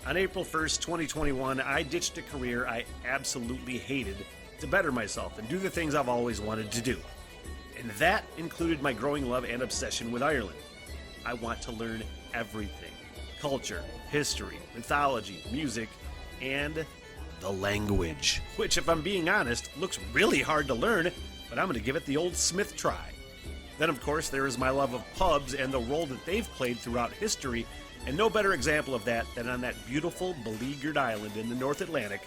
On April 1st, 2021, I ditched a career I absolutely hated to better myself and do the things I've always wanted to do. And that included my growing love and obsession with Ireland. I want to learn everything: culture, history, mythology, music, and the language. Which, if I'm being honest, looks really hard to learn, but I'm going to give it the old Smith try. Then, of course, there is my love of pubs and the role that they've played throughout history, and no better example of that than on that beautiful, beleaguered island in the North Atlantic,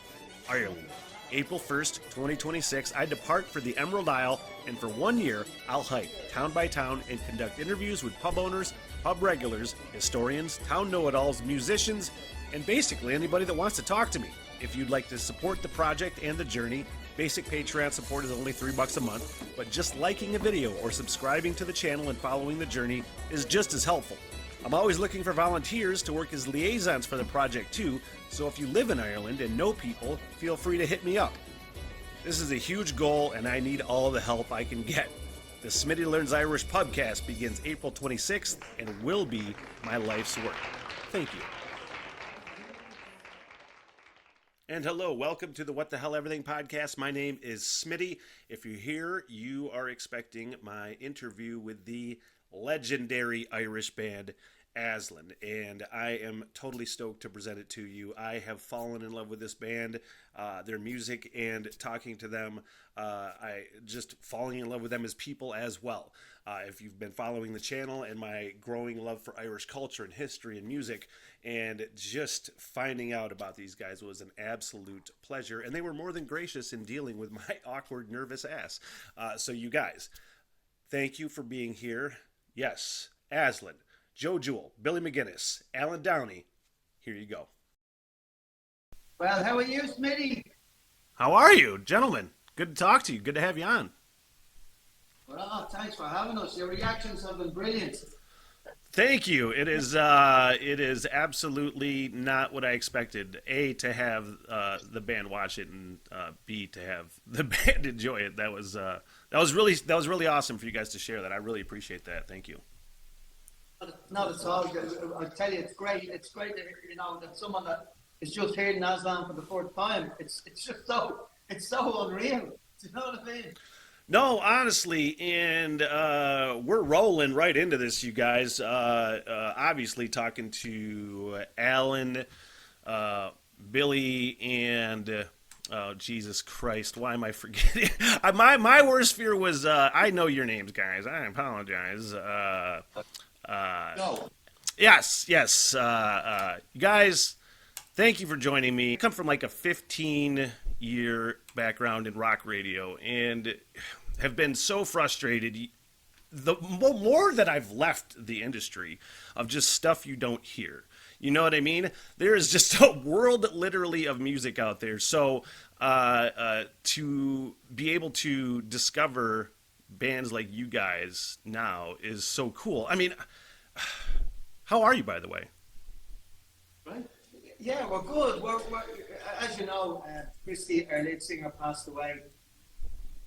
Ireland. April 1st, 2026, I depart for the Emerald Isle, and for 1 year, I'll hike town by town and conduct interviews with pub owners, pub regulars, historians, town know-it-alls, musicians, and basically anybody that wants to talk to me. If you'd like to support the project and the journey, basic Patreon support is only $3 a month, but just liking a video or subscribing to the channel and following the journey is just as helpful. I'm always looking for volunteers to work as liaisons for the project too, so if you live in Ireland and know people, feel free to hit me up. This is a huge goal and I need all the help I can get. The Smitty Learns Irish podcast begins April 26th and will be my life's work. Thank you. And hello, welcome to the What the Hell Everything podcast. My name is Smitty. If you're here, you are expecting my interview with the legendary Irish band Aslan, and I am totally stoked to present it to you. I have fallen in love with this band, their music, and talking to them. I just falling in love with them as people as well. If you've been following the channel and my growing love for Irish culture and history and music, and just finding out about these guys was an absolute pleasure, and they were more than gracious in dealing with my awkward, nervous ass. So you guys, thank you for being here. Yes, Aslan, Joe Jewell, Billy McGuinness, Alan Downey. Here you go. Well, how are you, Smitty? How are you, gentlemen? Good to talk to you. Good to have you on. Well, thanks for having us. Your reactions have been brilliant. Thank you. It is absolutely not what I expected. A, to have the band watch it, and B, to have the band enjoy it. That was really awesome for you guys to share that. I really appreciate that. Thank you. Not at all. I tell you, it's great. It's great to hear, that someone that is just hearing Aslan for the fourth time. It's just so unreal. Do you know what I mean? No, honestly, and we're rolling right into this, you guys. Obviously, talking to Alan, Billy, and oh, Jesus Christ, why am I forgetting? My worst fear was I know your names, guys. I apologize. No. Yes. You guys, thank you for joining me. I come from like a 15-year background in rock radio and have been so frustrated. The more that I've left the industry of just stuff you don't hear. You know what I mean? There is just a world literally of music out there. So to be able to discover bands like you guys now is so cool. I mean, how are you, by the way? Right. Yeah, we're good. We're as you know, Christy, our lead singer, passed away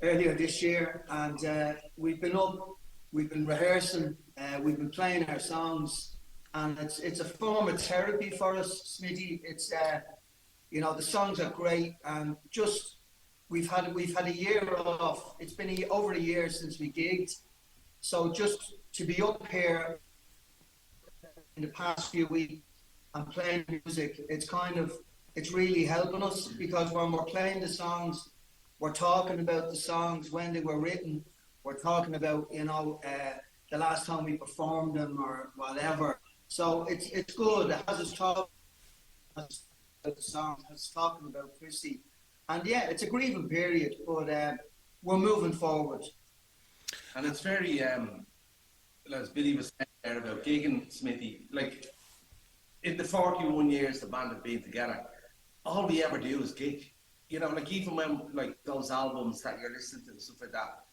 earlier this year, and we've been rehearsing, we've been playing our songs, and it's a form of therapy for us, Smitty. It's the songs are great, and just we've had a year off. It's been over a year since we gigged, so just to be up here in the past few weeks and playing music, it's really helping us, because when we're playing the songs, we're talking about the songs when they were written. We're talking about the last time we performed them or whatever. So it's good. It has us talking about the songs, has us talking about Chrissy, and yeah, it's a grieving period, but we're moving forward. And it's very as Billy was saying there about gigging, Smithy, like in the 41 years the band have been together, all we ever do is gig. Like even when like those albums that you're listening to and stuff like that,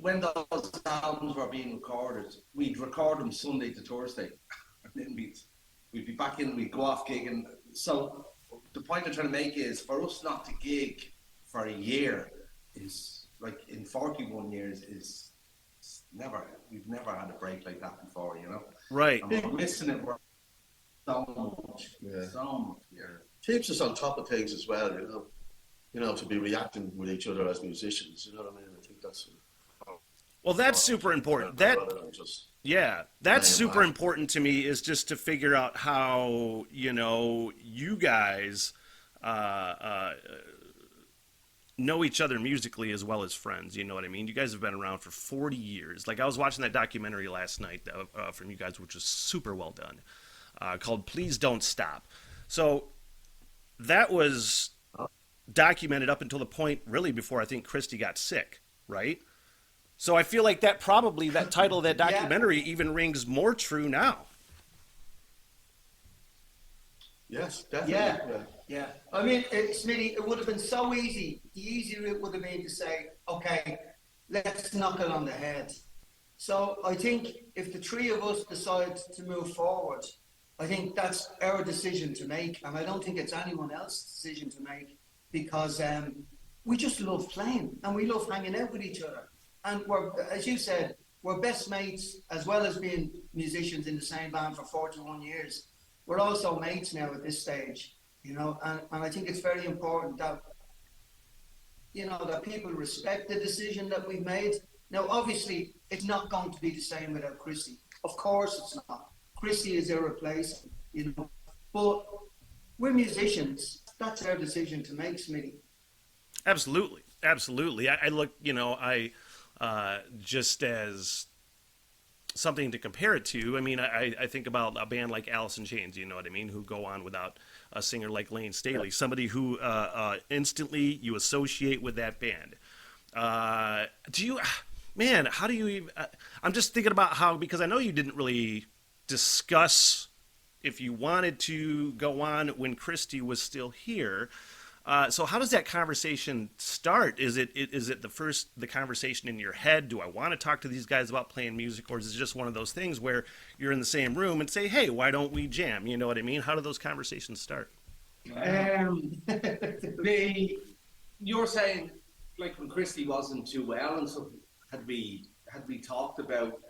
when those albums were being recorded, we'd record them Sunday to Thursday, and then we'd be back in, we'd go off gigging. So the point I'm trying to make is, for us not to gig for a year is, like, in 41 years is we've never had a break like that before, Right. And we're missing it so much. Yeah. keeps us on top of things as well, you know, to be reacting with each other as musicians, you know what I mean? I think that's Well, that's super important. That rather than just Yeah, that's laying super back. important to me is just to figure out how, you guys uh, uh, know each other musically as well as friends. You know what I mean? You guys have been around for 40 years. Like, I was watching that documentary last night from you guys, which was super well done, called Please Don't Stop. So that was documented up until the point, really, before I think Christy got sick, right? So I feel like that title of that Yeah. documentary even rings more true now. Yes, definitely. Yeah, yeah. I mean, Smitty, it would have been so easy. The easier it would have been to say, okay, let's knock it on the head. So I think if the three of us decide to move forward, I think that's our decision to make, and I don't think it's anyone else's decision to make, because we just love playing and we love hanging out with each other. And we're, as you said, we're best mates, as well as being musicians in the same band for 41 years. We're also mates now at this stage, and I think it's very important that, that people respect the decision that we've made. Now, obviously, it's not going to be the same without Christy. Of course it's not. Christy is irreplaceable, but we're musicians. That's our decision to make, Smitty. Absolutely, absolutely. I look, just as something to compare it to. I mean, I think about a band like Alice in Chains, you know what I mean, who go on without a singer like Lane Staley, somebody who instantly you associate with that band. How do you even, I'm just thinking about how, because I know you didn't really discuss if you wanted to go on when Christy was still here. So how does that conversation start? Is it the conversation in your head? Do I want to talk to these guys about playing music, or is it just one of those things where you're in the same room and say, hey, why don't we jam? You know what I mean? How do those conversations start? You're saying, like, when Christy wasn't too well and stuff, had we talked about?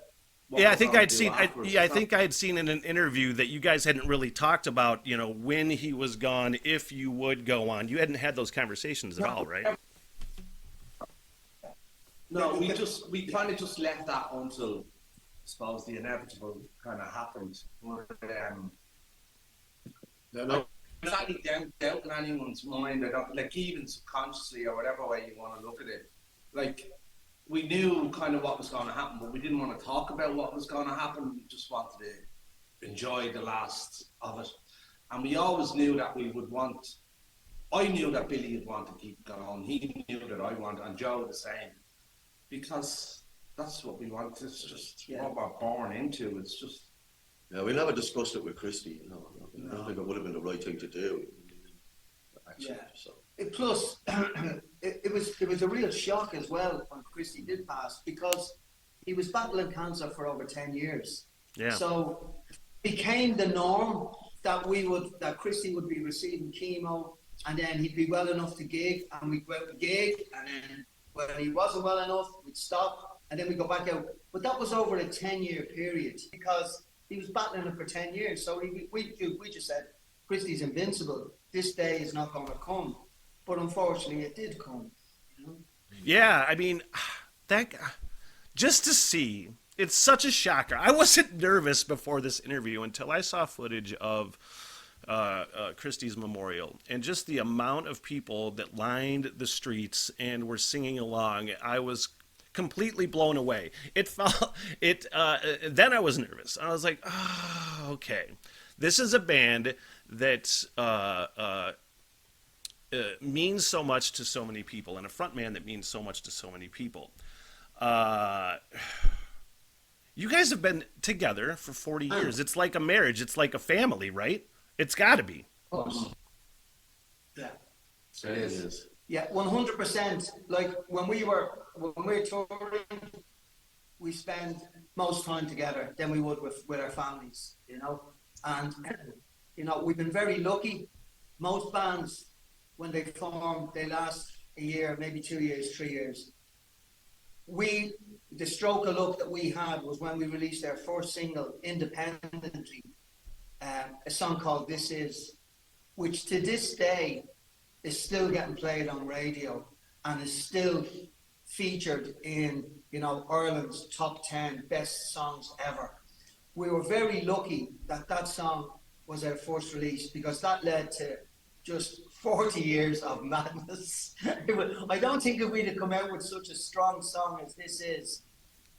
Yeah, I think I think I had seen in an interview that you guys hadn't really talked about, when he was gone, if you would go on. You hadn't had those conversations at all, right? No, we kind of just left that until, I suppose, the inevitable kind of happened. There's any doubt in anyone's mind. I don't, like, even subconsciously or whatever way you want to look at it. Like, we knew kind of what was going to happen, but we didn't want to talk about what was going to happen. We just wanted to enjoy the last of it. And we always knew that I knew that Billy would want to keep going. He knew that I wanted, and Joe the same. Because that's what we want. It's just what we're born into. It's just... Yeah, we never discussed it with Christy, I don't think it would have been the right thing to do, actually, so. Plus, it was a real shock as well when Christy did pass, because he was battling cancer for over 10 years. Yeah. So it became the norm that Christy would be receiving chemo, and then he'd be well enough to gig, and we'd go out and gig, and then when he wasn't well enough, we'd stop, and then we'd go back out. But that was over a 10-year period, because he was battling it for 10 years. So we just said, Christy's invincible. This day is not going to come. But unfortunately, it did come. Yeah, I mean, just to see, it's such a shocker. I wasn't nervous before this interview until I saw footage of Christie's memorial, and just the amount of people that lined the streets and were singing along. I was completely blown away. Then I was nervous. I was like, oh, okay, this is a band that means so much to so many people, and a frontman that means so much to so many people. You guys have been together for 40 years. It's like a marriage. It's like a family, right? It's got to be. Yeah. It is. Yeah, 100%. Like when we're touring, we spend most time together than we would with our families, And we've been very lucky. Most bands, when they form, they last a year, maybe 2 years, 3 years. The stroke of luck that we had was when we released our first single independently, a song called This Is. which to this day is still getting played on radio and is still featured in, you know, Ireland's top 10 best songs ever. We were very lucky that that song was our first release, because that led to just 40 years of madness. I don't think if we'd have come out with such a strong song as this is,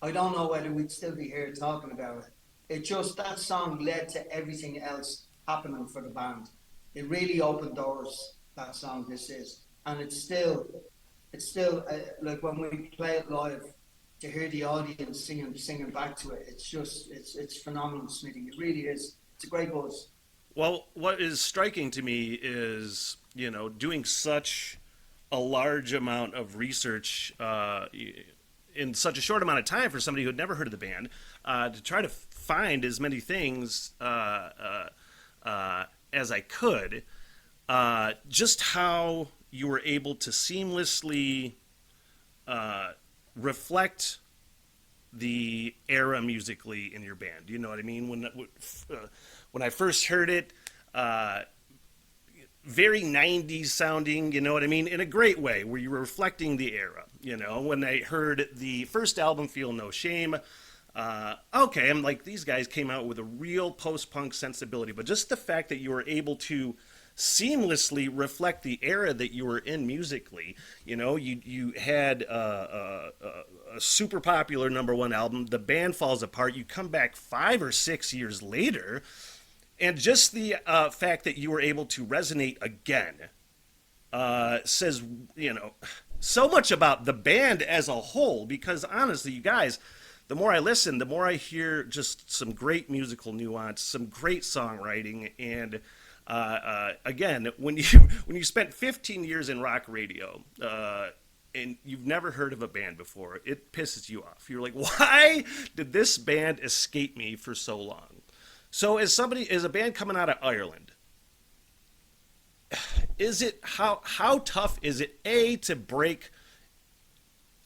I don't know whether we'd still be here talking about it. It just, that song led to everything else happening for the band. It really opened doors, that song, This Is. And it's still like when we play it live, to hear the audience singing back to it, it's just, it's phenomenal, Smitty. It really is. It's a great buzz. Well, what is striking to me is, you know, doing such a large amount of research in such a short amount of time for somebody who had never heard of the band, to try to find as many things as I could, just how you were able to seamlessly reflect the era musically in your band. You know what I mean? When I first heard it, very 90s sounding, you know what I mean? In a great way, where you were reflecting the era. You know, when I heard the first album, Feel No Shame, okay, I'm like, these guys came out with a real post-punk sensibility, but just the fact that you were able to seamlessly reflect the era that you were in musically. You know, you had a super popular #1 album, the band falls apart, you come back 5 or 6 years later, and just the fact that you were able to resonate again says, you know, so much about the band as a whole, because honestly, you guys, the more I listen, the more I hear just some great musical nuance, some great songwriting, and again, when you spent 15 years in rock radio and you've never heard of a band before, it pisses you off. You're like, why did this band escape me for so long? So as a band coming out of Ireland, is it how tough is it to break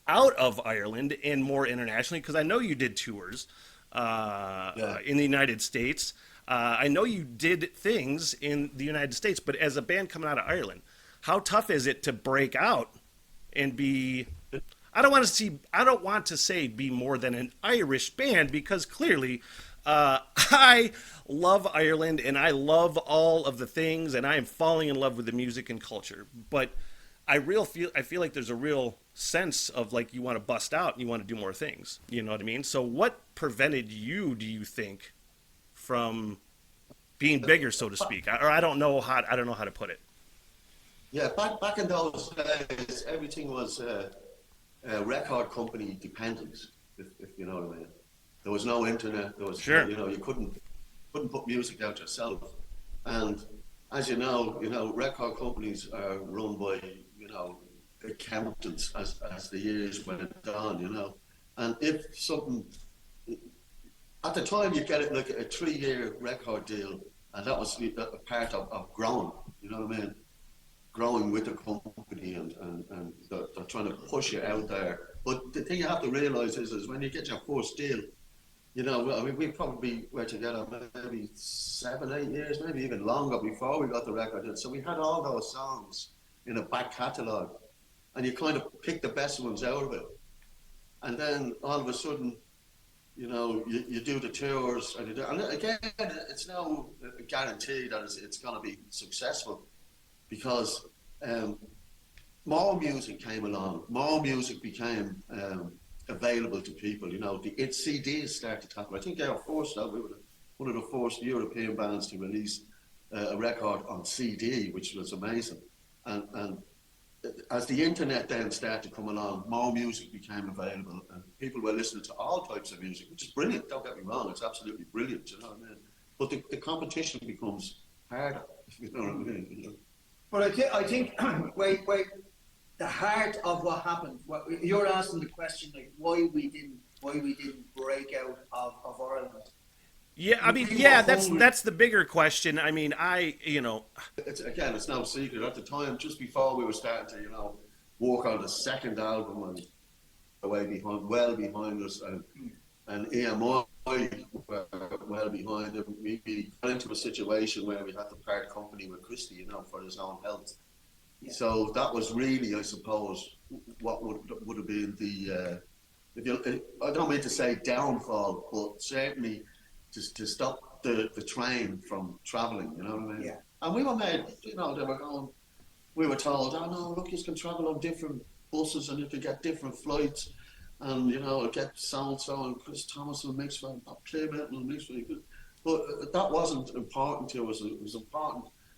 out of Ireland and more internationally? Because I know you did tours in the United States. I know you did things in the United States, but as a band coming out of Ireland, how tough is it to break out and be? I don't want to say be more than an Irish band, because clearly, I love Ireland and I love all of the things, and I am falling in love with the music and culture. But I feel like there's a real sense of like you want to bust out and you want to do more things. You know what I mean? So what prevented you, do you think, from being bigger, so to speak? Or I don't know how to put it. Yeah, back in those days, everything was record company dependent, if you know what I mean. There was no internet. There was, sure, you know, you couldn't put music out yourself. And as you know, record companies are run by, you know, accountants as the years went on, you know. And if something, at the time, you get it like a 3-year record deal, and that was a part of growing, you know what I mean? Growing with the company, and they're trying to push you out there. But the thing you have to realise is when you get your first deal, you know, I mean, we probably were together maybe 7, 8 years, maybe even longer before we got the record deal. So we had all those songs in a back catalogue, and you kind of pick the best ones out of it. And then all of a sudden, you know, you do the tours, and again, it's no guarantee that it's going to be successful, because more music came along, more music became available to people. You know, the CDs started to happen. I think our first album, we were one of the first European bands to release a record on CD, which was amazing. And as the internet then started to come along, more music became available, and people were listening to all types of music, which is brilliant. Don't get me wrong; it's absolutely brilliant. You know what I mean? But the competition becomes harder. You know what I mean? You know? But I think wait, the heart of what happened. You're asking the question, like why we didn't break out of Ireland. Yeah, I mean, yeah, that's the bigger question. I mean, It's no secret. At the time, just before we were starting to, you know, work on the second album, and well behind us, and EMI were well behind him. We got into a situation where we had to part company with Christy, you know, for his own health. Yeah. So that was really, I suppose, what would have been the, I don't mean to say downfall, but certainly to stop the train from travelling, you know what I mean? Yeah. And we were made, you know, we were told, oh no, look, you can travel on different buses and you can get different flights. And, you know, get so-and-so and Chris Thomas will mix for Clay Mountain will mix for you. But that wasn't important to us. It was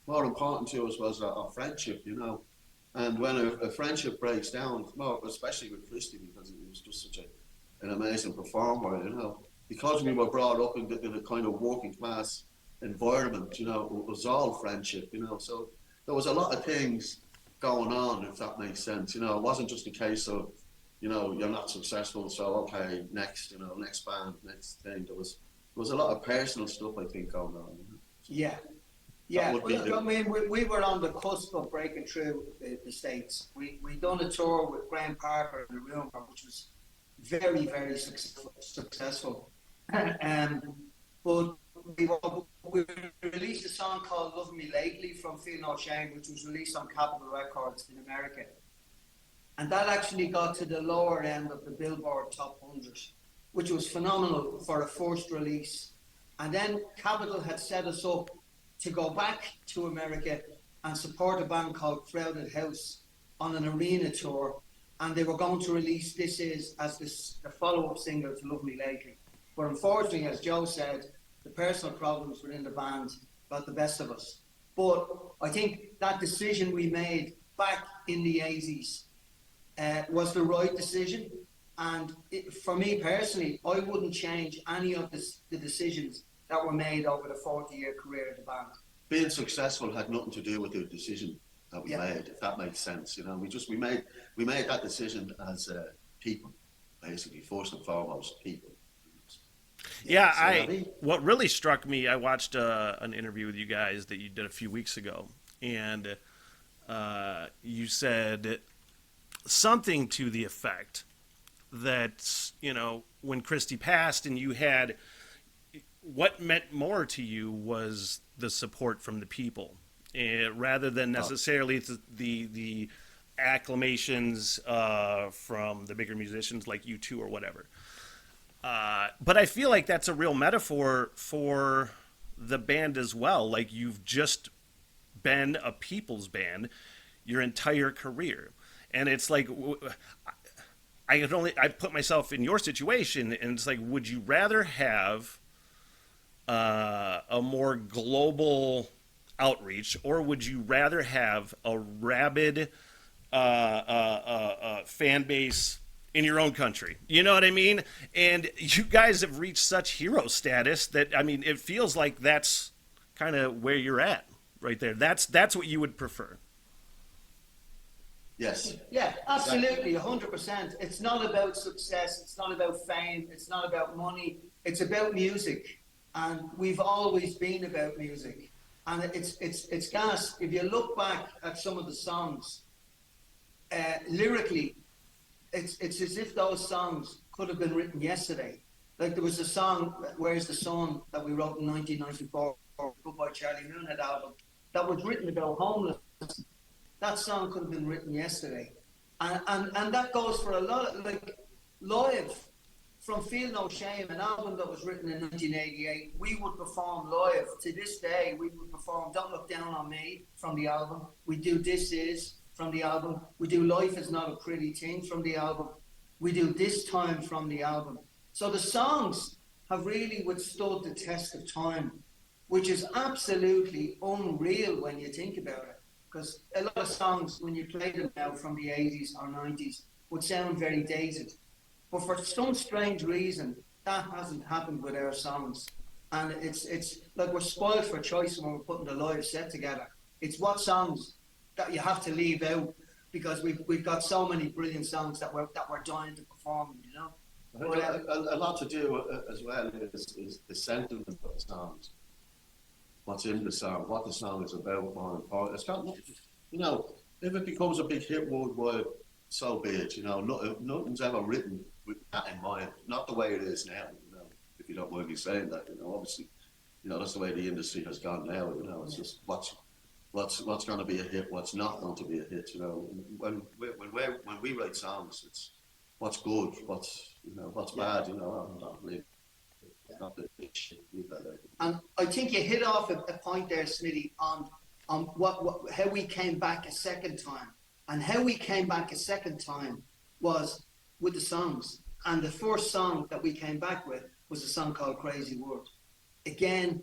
more important to us was our friendship, you know. And when a friendship breaks down, well, especially with Christy, because he was just such an amazing performer, you know. Because we were brought up in a kind of working class environment, you know, it was all friendship, you know. So there was a lot of things going on, if that makes sense. You know, it wasn't just a case of, you know, you're not successful, so okay, next, you know, next band, next thing. There was a lot of personal stuff, I think, going on. You know? Yeah. Yeah, well, I mean, we were on the cusp of breaking through the States. We done a tour with Graham Parker in the room, which was very, very successful. But we released a song called Love Me Lately from Feel No Shame, which was released on Capitol Records in America. And that actually got to the lower end of the Billboard Top 100, which was phenomenal for a first release. And then Capitol had set us up to go back to America and support a band called Crowded House on an arena tour. And they were going to release This Is as the follow-up single to Love Me Lately. But unfortunately, as Joe said, the personal problems within the band got the best of us. But I think that decision we made back in the 80s was the right decision. And for me personally, I wouldn't change any of the decisions that were made over the 40-year career of the band. Being successful had nothing to do with the decision that we made, if that makes sense. You know, we made that decision as people, basically, first and foremost, people. Yeah, what really struck me, I watched an interview with you guys that you did a few weeks ago, and you said something to the effect that, you know, when Christy passed and you had, what meant more to you was the support from the people, rather than necessarily the acclamations from the bigger musicians like U2 or whatever. But I feel like that's a real metaphor for the band as well. Like, you've just been a people's band your entire career. And it's like, I put myself in your situation, and it's like, would you rather have a more global outreach, or would you rather have a rabid fan base in your own country? You know what I mean? And you guys have reached such hero status that, I mean, it feels like that's kind of where you're at right there. That's what you would prefer. Yes. Yeah, absolutely, 100%. It's not about success. It's not about fame. It's not about money. It's about music. And we've always been about music. And it's gas. If you look back at some of the songs, lyrically, it's as if those songs could have been written yesterday. Like, there was a song, Where's the Sun, that we wrote in 1994, Goodbye Charlie Moonhead album, that was written about homelessness. That song could have been written yesterday. And that goes for a lot of, like, live, from Feel No Shame, an album that was written in 1988, we would perform live. To this day, we would perform Don't Look Down on Me from the album. We do This Is from the album. We do Life Is Not a Pretty Thing from the album. We do This Time from the album. So the songs have really withstood the test of time, which is absolutely unreal when you think about it. Because a lot of songs, when you play them now from the 80s or 90s, would sound very dated. But for some strange reason, that hasn't happened with our songs. And it's like, we're spoiled for choice when we're putting the live set together. It's what songs that you have to leave out, because we've got so many brilliant songs that we're dying to perform, you know. A lot to do as well is the sentiment of the songs. What's in the song, what the song is about, more important. It's got, you know, if it becomes a big hit worldwide, so be it. You know, nothing's ever written with that in mind. Not the way it is now. You know, if you don't mind me saying that, you know, obviously, you know, that's the way the industry has gone now. You know, it's just what's going to be a hit, what's not going to be a hit. You know, when we write songs, it's what's good, what's bad. You know, I'm not really not the shit either. And I think you hit off a point there, Smitty, on what how we came back a second time, and how we came back a second time was with the songs. And the first song that we came back with was a song called Crazy World. Again,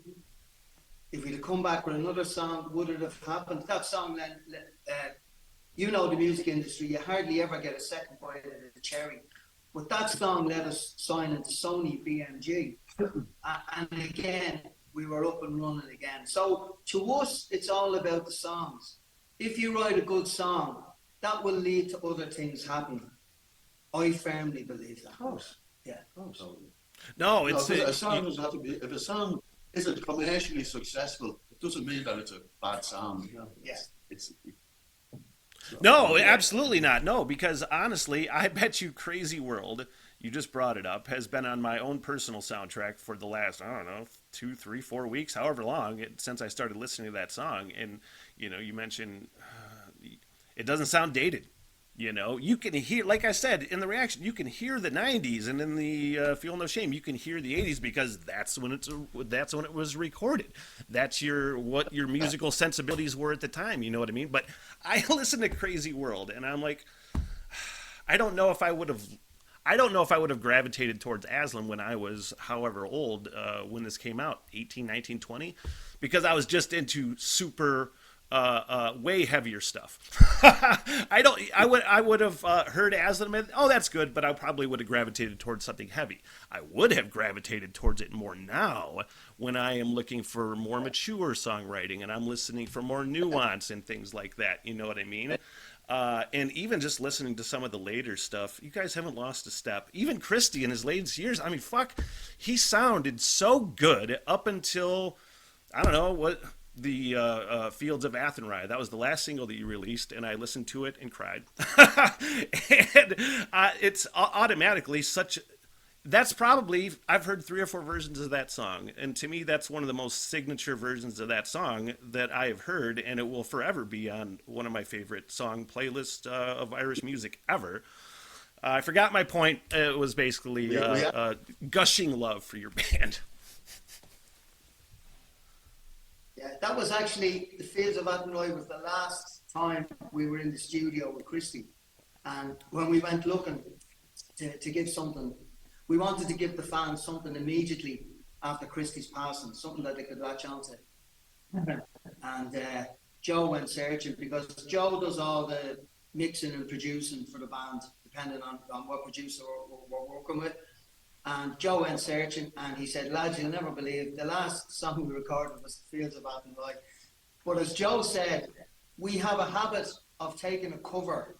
if we'd have come back with another song, would it have happened? That song then, you know the music industry, you hardly ever get a second bite of the cherry. But that song let us sign into Sony BMG. And again, we were up and running again. So to us, it's all about the songs. If you write a good song, that will lead to other things happening. I firmly believe that. Of course. Yeah. Of course. No, it's a song doesn't have to be. If a song isn't commercially successful, it doesn't mean that it's a bad song. You know? Yeah. No, absolutely not. No, because honestly, I bet you Crazy World, you just brought it up, has been on my own personal soundtrack for the last, I don't know, 2, 3, 4 weeks, however long, since I started listening to that song. And, you know, you mentioned it doesn't sound dated. You know, you can hear, like I said, in the reaction, you can hear the 90s, and in the Feel No Shame, you can hear the 80s because that's when it was recorded. That's what your musical sensibilities were at the time, you know what I mean? But I listen to Crazy World, and I'm like, I don't know if I would have gravitated towards Aslan when I was however old when this came out, 18, 19, 20, because I was just into super way heavier stuff. I would have heard Aslan and oh, that's good, but I probably would have gravitated towards something heavy. I would have gravitated towards it more now when I am looking for more mature songwriting and I'm listening for more nuance and things like that. You know what I mean? And even just listening to some of the later stuff, you guys haven't lost a step. Even Christy in his latest years, I mean, fuck, he sounded so good up until, I don't know, what... the Fields of Athenry. That was the last single that you released, and I listened to it and cried. And it's automatically such... That's probably... I've heard 3 or 4 versions of that song, and to me, that's one of the most signature versions of that song that I have heard, and it will forever be on one of my favorite song playlists of Irish music ever. I forgot my point. It was basically gushing love for your band. Yeah, that was actually the Fields of Athenry was the last time we were in the studio with Christy. And when we went looking to give something, we wanted to give the fans something immediately after Christy's passing, something that they could latch onto. And Joe went searching because Joe does all the mixing and producing for the band, depending on what producer we're working with. And Joe went searching and he said, lads, you'll never believe, the last song we recorded was The Fields of Athenry. But as Joe said, we have a habit of taking a cover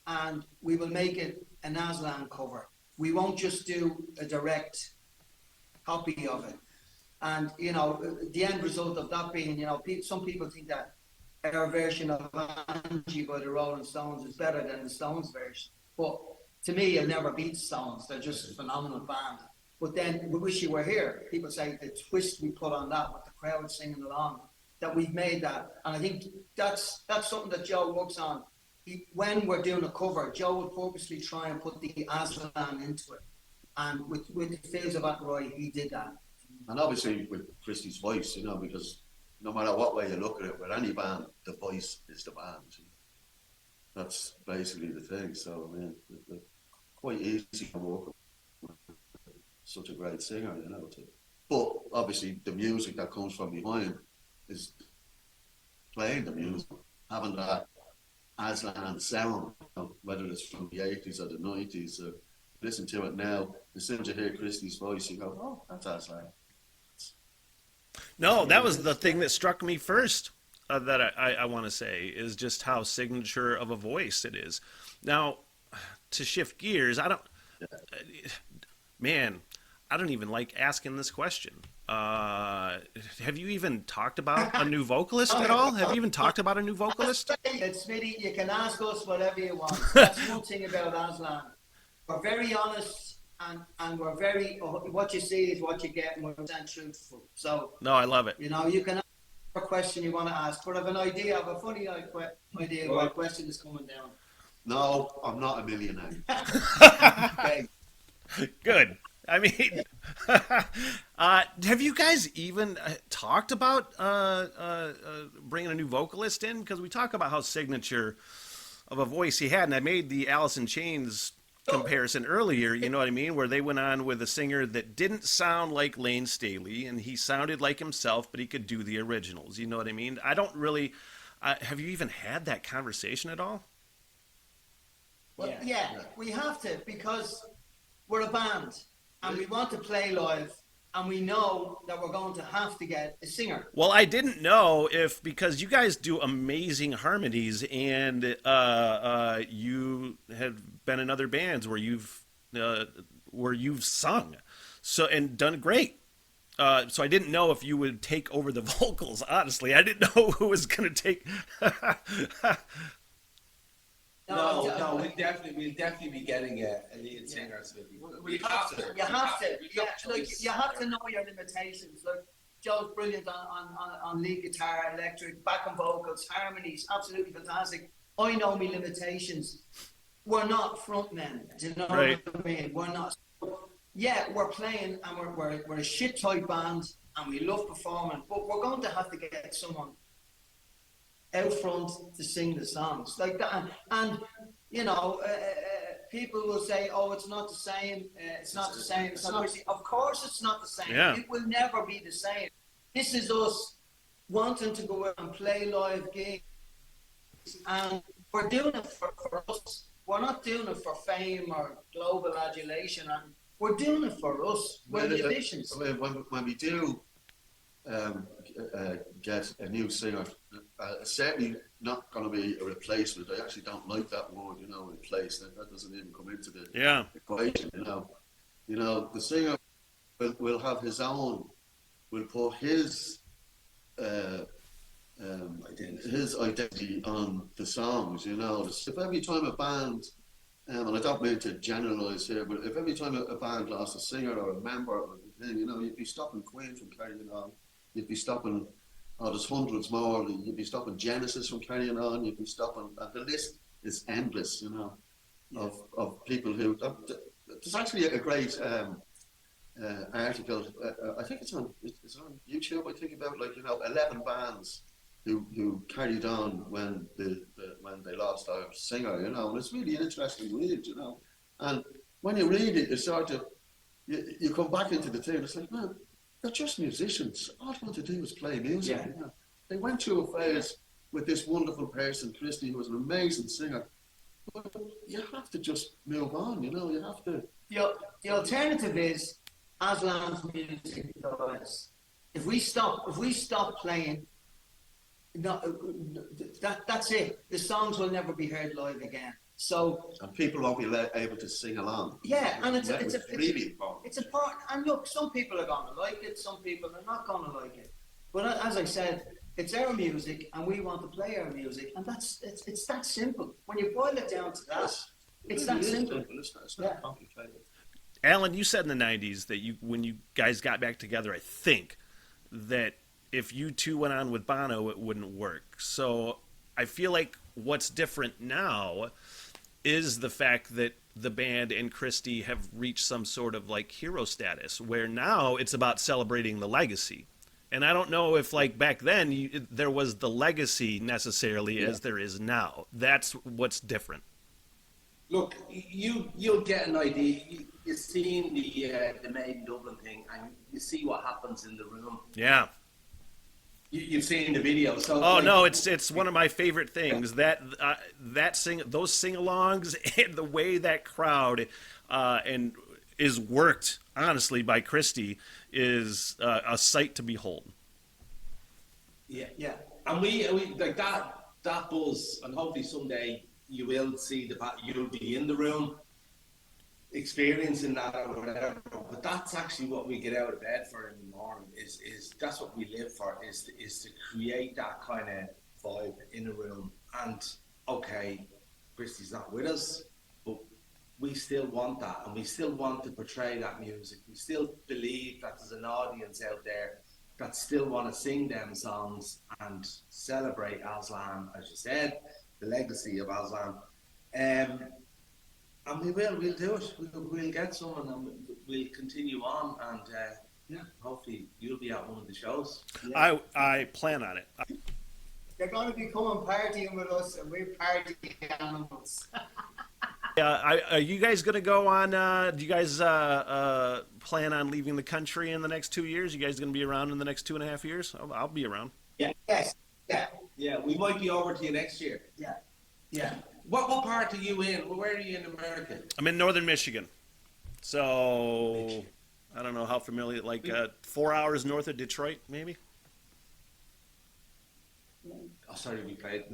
and we will make it an Aslan cover. We won't just do a direct copy of it. And, you know, the end result of that being, you know, some people think that our version of Angie by the Rolling Stones is better than the Stones version. But to me, it'll never beat Stones. They're just a phenomenal band. But then, we wish you were here. People say the twist we put on that with the crowd singing along, that we've made that. And I think that's something that Joe works on. When we're doing a cover, Joe would purposely try and put the Aslan into it. And with the Fields of Athenry, he did that. And obviously with Christy's voice, you know, because no matter what way you look at it, with any band, the voice is the band. You know? That's basically the thing. So, I mean, it's quite easy to work with such a great singer, you know. But obviously, the music that comes from behind is playing the music, having that Aslan sound, you know, whether it's from the 80s or the 90s. Listen to it now, as soon as you hear Christy's voice, you go, oh, that's Aslan. No, that was the thing that struck me first. That I want to say is just how signature of a voice it is. Now, to shift gears, I don't even like asking this question. Have you even talked about a new vocalist at all? Have you even talked about a new vocalist? Smitty, you can ask us whatever you want. That's one thing about Aslan. We're very honest and we're very, what you see is what you get, and we're percent truthful. So, No, I love it. you know, you can ask a question you want to ask, but I've an idea, I've a funny idea what question is coming down. No, I'm not a millionaire. Okay. Good. I mean, have you guys even talked about bringing a new vocalist in? Because we talk about how signature of a voice he had, and I made the Alice in Chains comparison earlier, you know what I mean, where they went on with a singer that didn't sound like Lane Staley, and he sounded like himself, but he could do the originals, you know what I mean? I don't really, have you even had that conversation at all? Well, yeah, we have to, because we're a band and we want to play live, and we know that we're going to have to get a singer. Well, I didn't know if, because you guys do amazing harmonies, and you have been in other bands where you've sung, so and done great. So I didn't know if you would take over the vocals. Honestly, I didn't know who was going to take. No, we'll definitely be getting a lead singer. You have to. You have to know your limitations. Like Joe's brilliant on lead guitar, electric, backing vocals, harmonies, absolutely fantastic. I know my limitations. We're not frontmen. Do you know what I mean? We're not. Yeah, we're playing, and we're a shit tight band, and we love performing. But we're going to have to get someone out front to sing the songs like that, and you know, people will say, "Oh, it's not the same. It's not the same." Of course, it's not the same. Yeah. It will never be the same. This is us wanting to go out and play live gigs, and we're doing it for us. We're not doing it for fame or global adulation, and we're doing it for us. We're musicians. When we do get a new singer, certainly not going to be a replacement. I actually don't like that word, you know, replace. That doesn't even come into the equation, you know. The singer will have his own, will put his identity on the songs, you know. If every time a band, and I don't mean to generalise here, but if every time a band lost a singer or a member, you know, you'd be stopping Queen from carrying on. You'd be stopping, there's hundreds more. You'd be stopping Genesis from carrying on. You'd be stopping, and the list is endless, you know, of people who. There's actually a great article. I think it's on YouTube. I think about 11 bands who carried on when they lost our singer, you know, and it's really an interesting read, you know. And when you read it, you sort of you come back into the tune. It's like, man, they're just musicians. All they want to do is play music. Yeah. You know? They went through a phase with this wonderful person, Christy, who was an amazing singer. But you have to just move on, you know. You have to. The alternative is Aslan's music dies. If we stop playing, that's it. The songs will never be heard live again. So, and people won't be able to sing along. Yeah, and it's really important. It's important. And look, some people are going to like it, some people are not going to like it. But as I said, it's our music, and we want to play our music, and it's that simple. When you boil it down to that, it's that simple. It's not complicated. Alan, you said in the 90s that when you guys got back together, I think, that if you two went on with Bono, it wouldn't work. So I feel like what's different now is the fact that the band and Christy have reached some sort of hero status, where now it's about celebrating the legacy. And I don't know if back then there was the legacy necessarily as there is now. That's what's different. Look, you'll get an idea. You've seen the Made in Dublin thing, and you see what happens in the room. Yeah. You've seen the video, so. Oh no, it's one of my favorite things. Those sing-alongs and the way that crowd and is worked honestly by Christy is a sight to behold. Yeah, and we like that buzz, and hopefully someday you will see you'll be in the room experiencing that or whatever, but that's actually what we get out of bed for in the morning. Is that's what we live for? Is to create that kind of vibe in a room. And okay, Christy's not with us, but we still want that, and we still want to portray that music. We still believe that there's an audience out there that still want to sing them songs and celebrate Aslan, as you said, the legacy of Aslan. And we'll do it. We'll get someone, and we'll continue on, and yeah, hopefully you'll be at one of the shows. Yeah. I plan on it. They're going to be coming partying with us, and we're party animals. Are you guys going to go on? Do you guys plan on leaving the country in the next 2 years? You guys going to be around in the next 2.5 years? I'll be around. Yeah. Yes. Yeah. Yeah, we might be over to you next year. Yeah. Yeah. What part are you in? Where are you in America? I'm in northern Michigan. So, I don't know how familiar, like 4 hours north of Detroit, maybe? Oh, sorry, we played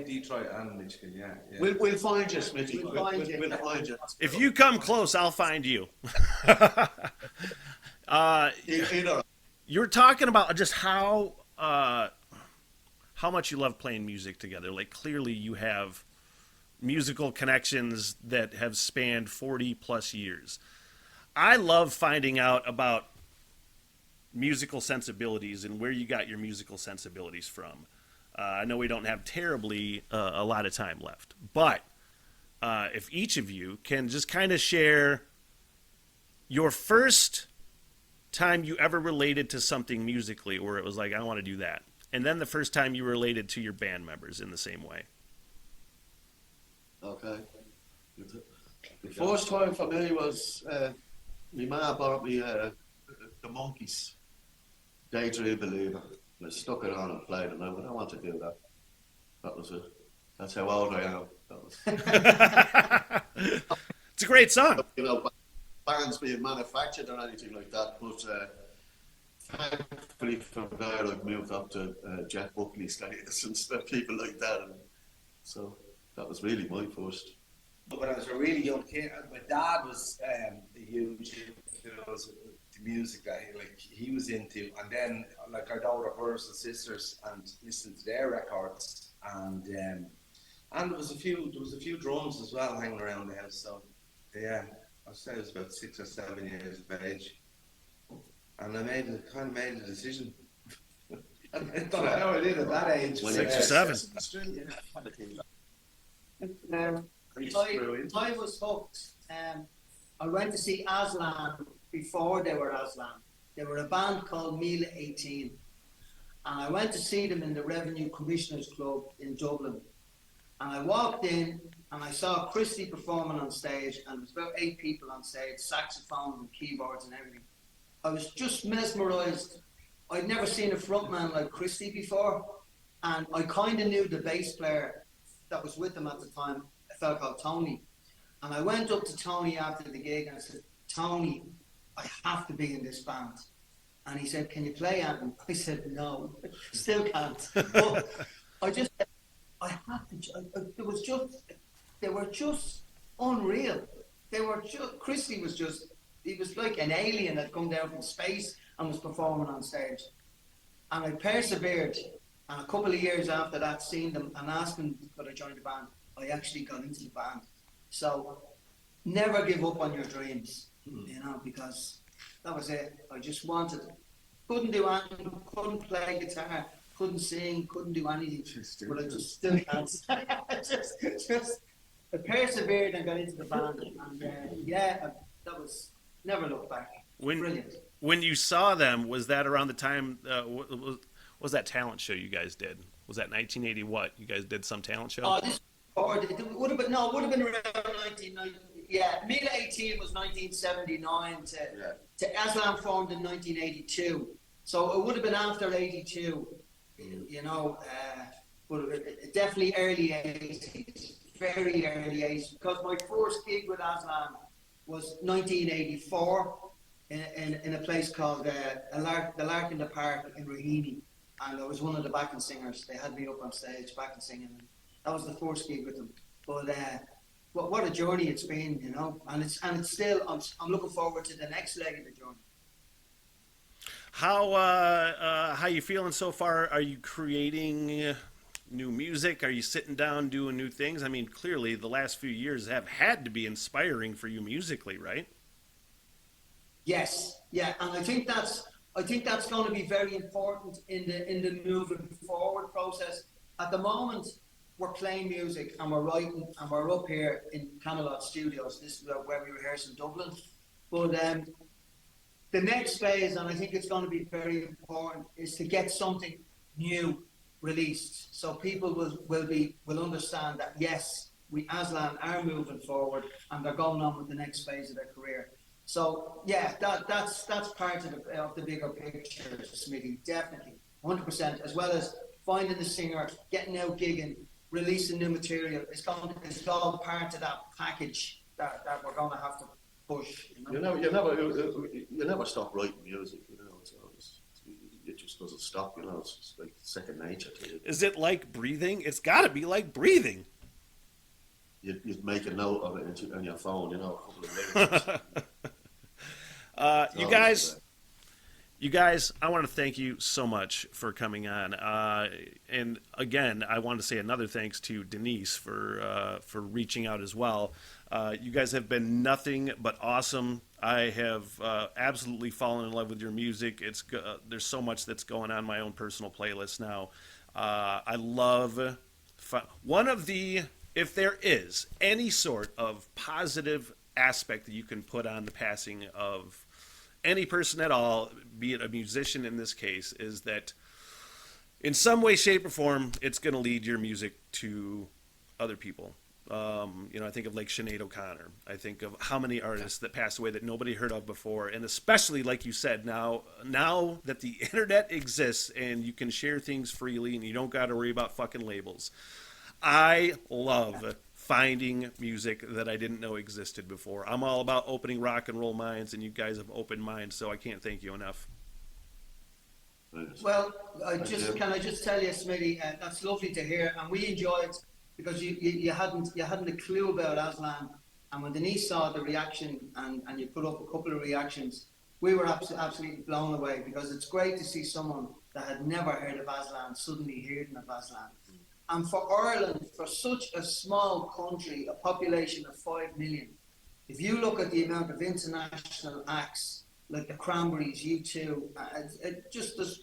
Detroit and Michigan, yeah. We'll find you, Smitty. We'll find you. We'll find you. If you come close, I'll find you. You're talking about just how much you love playing music together. Like, clearly you have musical connections that have spanned 40 plus years. I love finding out about musical sensibilities and where you got your musical sensibilities from. I know we don't have terribly a lot of time left, but if each of you can just kind of share your first time you ever related to something musically, where it was like, I want to do that, and then the first time you related to your band members in the same way. Okay. The first time for me was my ma bought me the Monkeys, Daydream Believer. I stuck it on and played it, and I went, I want to do that. That was it. That's how old I am. That was... It's a great song. You know, bands being manufactured or anything like that, but thankfully from there I've moved up to Jeff Buckley status and people like that, and so that was really my first. When I was a really young kid, my dad was a huge influence of the music that he was into, and then like I'd older brothers and sisters and listened to their records, and there was a few drums as well hanging around the house. So yeah, I'd say I was about 6 or 7 years of age, and I made a decision. I don't know how I did at that age. 6 or 7. I was hooked. I went to see Aslan before they were Aslan. They were a band called Mila 18. And I went to see them in the Revenue Commissioners Club in Dublin. And I walked in and I saw Christy performing on stage, and there was about 8 people on stage, saxophone and keyboards and everything. I was just mesmerised. I'd never seen a frontman like Christy before, and I kind of knew the bass player that was with them at the time, a fellow called Tony. And I went up to Tony after the gig and I said, Tony, I have to be in this band. And he said, can you play Anthem? I said, no, still can't. But I have to, they were just unreal. Christy was he was like an alien that come down from space and was performing on stage. And I persevered. And a couple of years after that, seeing them and asking could I join the band, I actually got into the band. So never give up on your dreams, because that was it. I just wanted it. Couldn't do anything, couldn't play guitar, couldn't sing, couldn't do anything. But I just still can't. just I persevered and got into the band. And that was, never looked back. Brilliant. When you saw them, was that around the time, was that talent show you guys did? Was that 1980 what? You guys did some talent show? It would have been around 1990. Yeah, Mila 18 was 1979 to Aslan formed in 1982. So it would have been after 82, but definitely early 80s, very early 80s, because my first gig with Aslan was 1984 in a place called the Lark in the Park in Raheny, and I was one of the backing singers. They had me up on stage backing singing. That was the first gig with them. But what a journey it's been, and it's still. I'm looking forward to the next leg of the journey. How you feeling so far? Are you creating new music? Are you sitting down doing new things? I mean, clearly the last few years have had to be inspiring for you musically, right? Yes, yeah, and I think that's going to be very important in the moving forward process. At the moment, we're playing music and we're writing and we're up here in Camelot Studios. This is where we rehearse in Dublin. But the next phase, and I think it's going to be very important, is to get something new released, so people will understand that yes, we Aslan are moving forward and they're going on with the next phase of their career. So yeah, that's part of the bigger picture, Smitty, definitely, 100%. As well as finding the singer, getting out gigging, releasing new material. It's all part of that package that we're going to have to push. You never stop writing music. It just doesn't stop. It's like second nature to you. Is it like breathing? It's got to be like breathing. You'd make a note of it on your phone. A couple of lyrics. You guys, I want to thank you so much for coming on. And again, I want to say another thanks to Denise for reaching out as well. You guys have been nothing but awesome. I have absolutely fallen in love with your music. There's so much that's going on my own personal playlist now. I love if there is any sort of positive aspect that you can put on the passing of any person at all, be it a musician in this case, is that in some way, shape, or form, it's going to lead your music to other people. I think of like Sinead O'Connor. I think of how many artists that passed away that nobody heard of before, and especially, like you said, now that the internet exists and you can share things freely and you don't got to worry about fucking labels. I love finding music that I didn't know existed before. I'm all about opening rock and roll minds, and you guys have opened minds, so I can't thank you enough. Well, can I just tell you, Smitty, that's lovely to hear, and we enjoyed, because you hadn't a clue about Aslan, and when Denise saw the reaction and you put up a couple of reactions, we were absolutely blown away, because it's great to see someone that had never heard of Aslan suddenly hearing of Aslan. And for Ireland, for such a small country, a population of 5 million, if you look at the amount of international acts, like the Cranberries, U2, just there's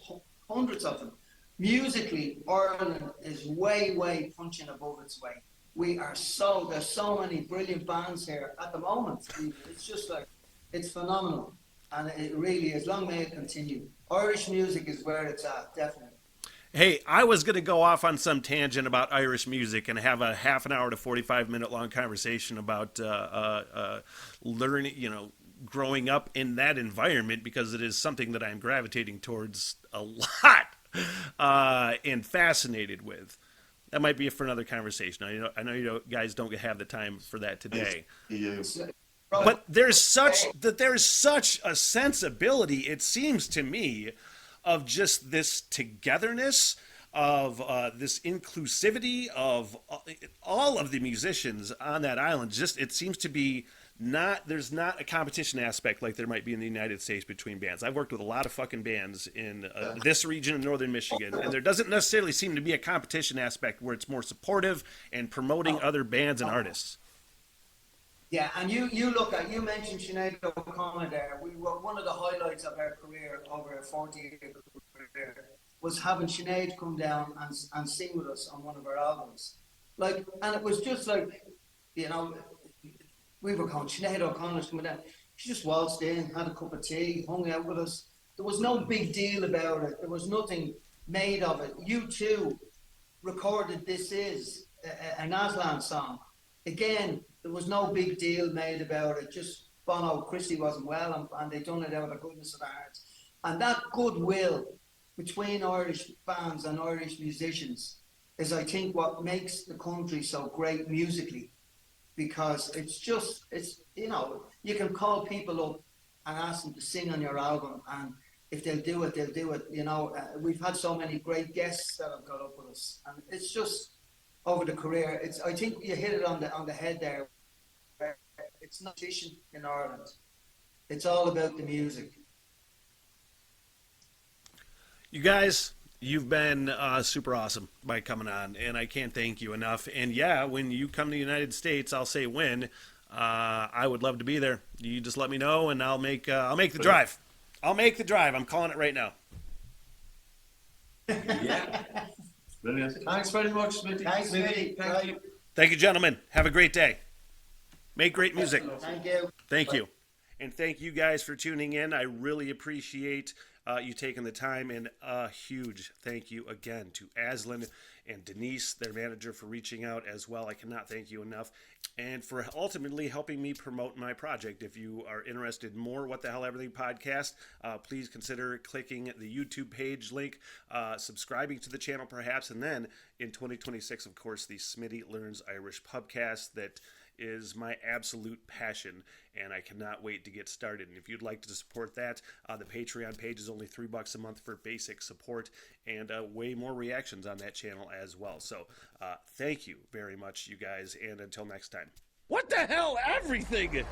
hundreds of them. Musically, Ireland is way punching above its weight. There's so many brilliant bands here at the moment. It's just like, it's phenomenal. And it really is. Long may it continue. Irish music is where it's at, definitely. Hey, I was going to go off on some tangent about Irish music and have a half an hour to 45-minute long conversation about learning, growing up in that environment, because it is something that I'm gravitating towards a lot and fascinated with. That might be for another conversation. I know you guys don't have the time for that today. But there's such a sensibility, it seems to me, of just this togetherness, of this inclusivity of all of the musicians on that island. Just, it seems to be there's not a competition aspect like there might be in the United States between bands. I've worked with a lot of fucking bands in this region of northern Michigan, and there doesn't necessarily seem to be a competition aspect where it's more supportive and promoting other bands and artists. Yeah, and you mentioned Sinead O'Connor there. One of the highlights of our career, over a 40-year career, was having Sinead come down and sing with us on one of our albums. And it was just like, we were going, Sinead O'Connor's coming down. She just waltzed in, had a cup of tea, hung out with us. There was no big deal about it. There was nothing made of it. U2 recorded This Is, an Aslan song. Again, there was no big deal made about it. Just Bono, Christy wasn't well, and they done it out of the goodness of their hearts. And that goodwill between Irish bands and Irish musicians is, I think, what makes the country so great musically. Because you can call people up and ask them to sing on your album, and if they'll do it, they'll do it. We've had so many great guests that have got up with us, and it's just over the career. I think you hit it on the head there. It's not competition in Ireland. It's all about the music. You guys, You've been super awesome by coming on, and I can't thank you enough. And yeah, when you come to the United States, I'll say when. I would love to be there. You just let me know, and I'll make the drive. I'll make the drive. I'm calling it right now. Yeah. Brilliant. Thanks very much, Smitty. Thanks, Smitty. Thank you. Thank you, gentlemen. Have a great day. Make great music. Thank you. Thank you. And thank you guys for tuning in. I really appreciate you taking the time, and a huge thank you again to Aslan and Denise, their manager, for reaching out as well. I cannot thank you enough, and for ultimately helping me promote my project. If you are interested in more What the Hell Everything podcast, please consider clicking the YouTube page link, subscribing to the channel perhaps, and then in 2026, of course, the Smitty Learns Irish pubcast that is my absolute passion, and I cannot wait to get started. And if you'd like to support that, the Patreon page is only $3 a month for basic support, and way more reactions on that channel as well. So thank you very much, you guys, and until next time. What the hell, everything?